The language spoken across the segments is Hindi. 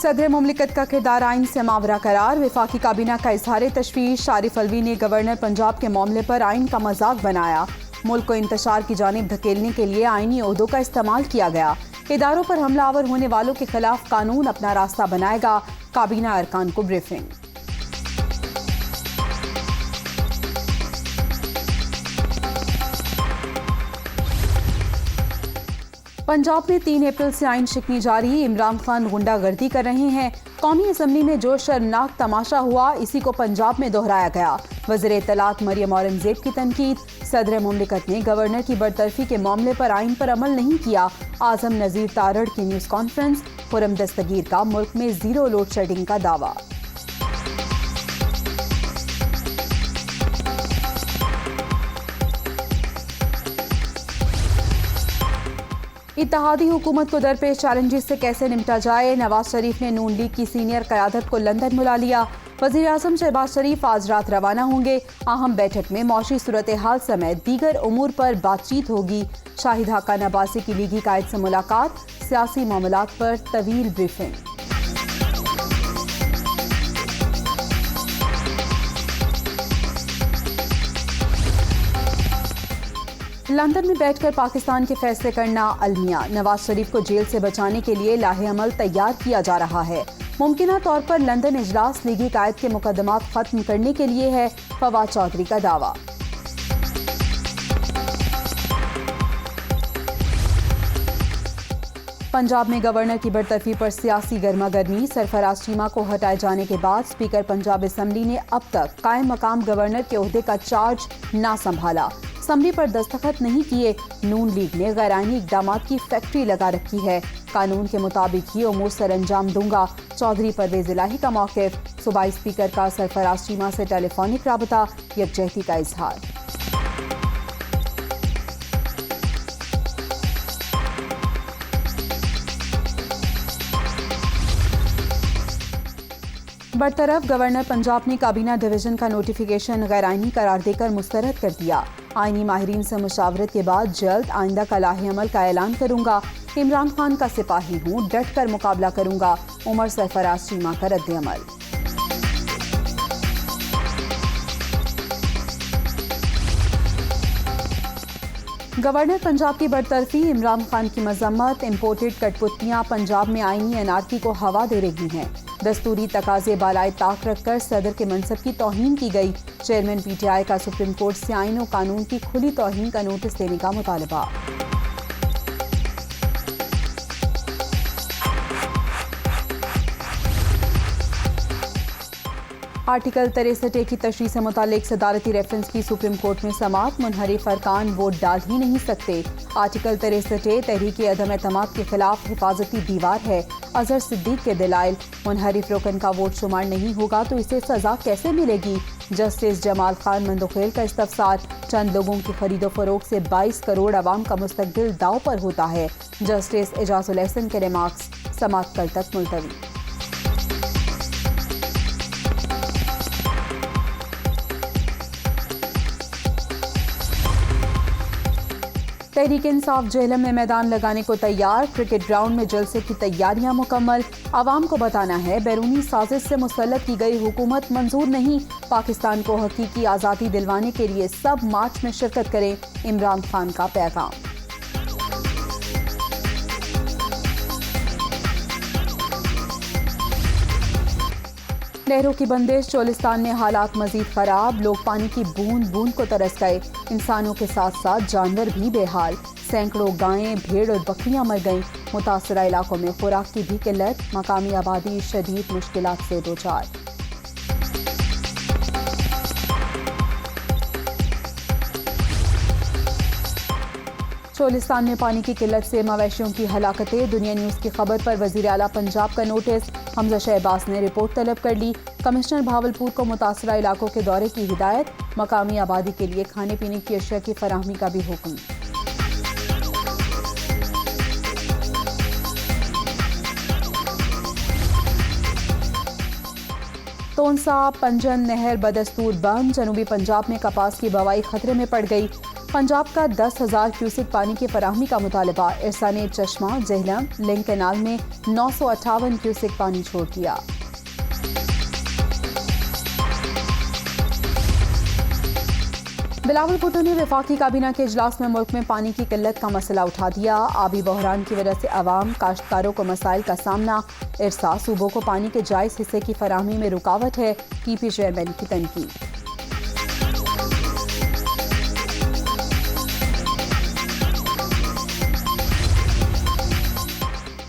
सदर मुमलिकत का किरदार आइन से मावरा करार। वफाकी काबीना का इजहार तशवीश। आरिफ अलवी ने गवर्नर पंजाब के मामले पर आइन का मजाक बनाया। मुल्क को इंतशार की जानिब धकेलने के लिए आइनी ओहदों का इस्तेमाल किया गया। इदारों पर हमलावर होने वालों के खिलाफ कानून अपना रास्ता बनाएगा। काबीना अरकान को ब्रीफिंग। पंजाब में 3 अप्रैल से आइन शिकनी जारी। इमरान खान गुंडागर्दी कर रहे हैं। कौमी असम्बली में जो शर्मनाक तमाशा हुआ, इसी को पंजाब में दोहराया गया। वज़ीर इत्तलात मरियम औरंगजेब की तनकीद। सदर मुमलिकत ने गवर्नर की बरतरफी के मामले पर आइन पर अमल नहीं किया। आजम नज़ीर तारड़ की न्यूज़ कॉन्फ्रेंस। खुरम दस्तगीर का मुल्क में जीरो लोड शेडिंग का दावा। इत्तेहादी हुकूमत को दरपेश चैलेंजेस से कैसे निपटा जाए। नवाज शरीफ ने नून लीग की सीनियर क़यादत को लंदन बुला लिया। वज़ीर आज़म शहबाज शरीफ आज रात रवाना होंगे। अहम बैठक में मौशी सूरत हाल समेत दीगर उमूर पर बातचीत होगी। शाहिद हाकान अब्बासी की लीगी कायद से मुलाकात। सियासी मामलात पर तवील ब्रीफिंग। लंदन में बैठकर पाकिस्तान के फैसले करना अलमिया। नवाज शरीफ को जेल से बचाने के लिए लाहे अमल तैयार किया जा रहा है। मुमकिना तौर पर लंदन इजलास लीगी कायद के मुकदमात खत्म करने के लिए है। फवाद चौधरी का दावा। पंजाब में गवर्नर की बरतरफी पर सियासी गर्मा गर्मी। सरफराज चीमा को हटाए जाने के बाद स्पीकर पंजाब असम्बली ने अब तक कायम मकाम गवर्नर के ओहदे का चार्ज ना संभाला। असम्बली पर दस्तखत नहीं किए। नून लीग ने गैरानी इकदामात की फैक्ट्री लगा रखी है। कानून के मुताबिक ही उमूर सर अंजाम दूंगा। चौधरी परवेज इलाही का मौक़िफ़। सूबाई स्पीकर का सरफराज चीमा से टेलीफोनिक राबता। यकजहती का इजहार। बरतरफ गवर्नर पंजाब ने काबीना डिवीजन का नोटिफिकेशन गैर आइनी करार देकर मुस्तरद कर दिया। आइनी माहिरीन से मुशावरत के बाद जल्द आइंदा का लाहे अमल का ऐलान करूंगा। इमरान खान का सिपाही हूँ, डट कर मुकाबला करूंगा। उमर सरफराज चीमा का रद्द अमल। गवर्नर पंजाब की बरतरफी। इमरान खान की मजम्मत। इम्पोर्टेड कठपुतलियां पंजाब में आईनी अनारकी को हवा दे रही हैं। दस्तूरी तकाजे बालाए ताक रखकर सदर के मनसब की तौहीन की गई। चेयरमैन पीटीआई का सुप्रीम कोर्ट से आइन और कानून की खुली तौहीन का नोटिस देने का मुतालबा। आर्टिकल 63A की तशरीह से मुतालिक सदारती रेफरेंस की सुप्रीम कोर्ट में समाअत। मुनहरिफ अरकान वोट डाल ही नहीं सकते। आर्टिकल 63A तहरीक अदम एतमाद के खिलाफ हिफाजती दीवार है। अजहर सिद्दीक के दलाइल। मुनहरिफ रुकन का वोट शुमार नहीं होगा तो इसे सजा कैसे मिलेगी। जस्टिस जमाल खान मंदोखेल का इस्तफसार। चंद लोगों की खरीदो फरोख्त से 22 करोड़ आवाम का मुस्तकबिल दाव पर होता है। जस्टिस एजाजुल एहसन के रिमार्क्स। समाअत कल तक मुलतवी। तहरीक इंसाफ जेहलम में मैदान लगाने को तैयार। क्रिकेट ग्राउंड में जलसे की तैयारियां मुकम्मल। आवाम को बताना है बैरूनी साजिश से मुसल्लत की गई हुकूमत मंजूर नहीं। पाकिस्तान को हकीकी आज़ादी दिलवाने के लिए सब मार्च में शिरकत करें। इमरान खान का पैगाम। नहरों की बंदिश। चोलिस्तान में हालात मजीद खराब। लोग पानी की बूंद बूंद को तरस गए। इंसानों के साथ साथ जानवर भी बेहाल। सैकड़ों गायें, भेड़ और बकरियां मर गईं। मुतासरा इलाकों में खुराक की भी किल्लत। मकामी आबादी शदीद मुश्किलात से दो चार। चोलिस्तान में पानी की किल्लत से मवेशियों की हलाकतें। दुनिया न्यूज़ की खबर पर वज़ीर आला पंजाब का नोटिस। हमजा शहबाज ने रिपोर्ट तलब कर ली। कमिश्नर भावलपुर को मुतासरा इलाकों के दौरे की हिदायत। मकामी आबादी के लिए खाने पीने की अशिया की फराहमी का भी हुक्म। तोनसा पंजन नहर बदस्तूर बंद। जनूबी पंजाब में कपास की बवाई खतरे में पड़ गई। पंजाब का 10,000 क्यूसेक पानी की फराहमी का मुतालबा। इरसा ने चश्मा, जेहलम, लिंक कैनाल में 958 क्यूसेक पानी छोड़ दिया। बिलावल भुट्टो ने वफाकी काबीना के इजलास में मुल्क में पानी की किल्लत का मसला उठा दिया। आबी बहरान की वजह से अवाम काश्तकारों को मसाइल का सामना। इरसा सूबों को पानी के जायज हिस्से की फराहमी में रुकावट है। पीपी चेयरमैन की तनकीद।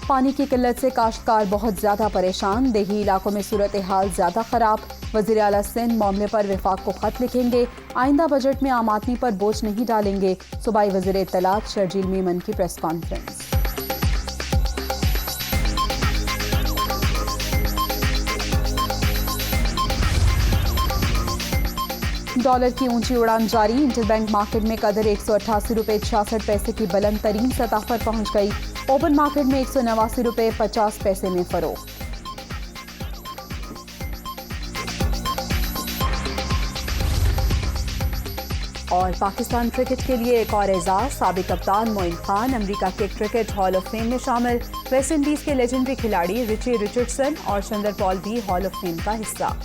पानी की किल्लत से काश्तकार बहुत ज्यादा परेशान। देही इलाकों में सूरत हाल ज्यादा खराब। वज़ीर आला सिंध मामले पर वफाक को खत लिखेंगे। आइंदा बजट में आम आदमी पर बोझ नहीं डालेंगे। सूबाई वज़ीर इत्तलात शर्जील मीमन की प्रेस कॉन्फ्रेंस। डॉलर की ऊंची उड़ान जारी। इंटरबैंक मार्केट में कदर 188 रुपये 66 पैसे की बुलंद तरीन सतह पर पहुंच गई। ओपन मार्केट में 189 रुपये 50 पैसे में फरोख्त। और पाकिस्तान क्रिकेट के लिए एक और एजाज। साबिक कप्तान मोइन खान अमेरिका के क्रिकेट हॉल ऑफ फेम में शामिल। वेस्ट इंडीज के लेजेंडरी खिलाड़ी रिची रिचर्डसन और चंद्र पॉल भी हॉल ऑफ फेम का हिस्सा।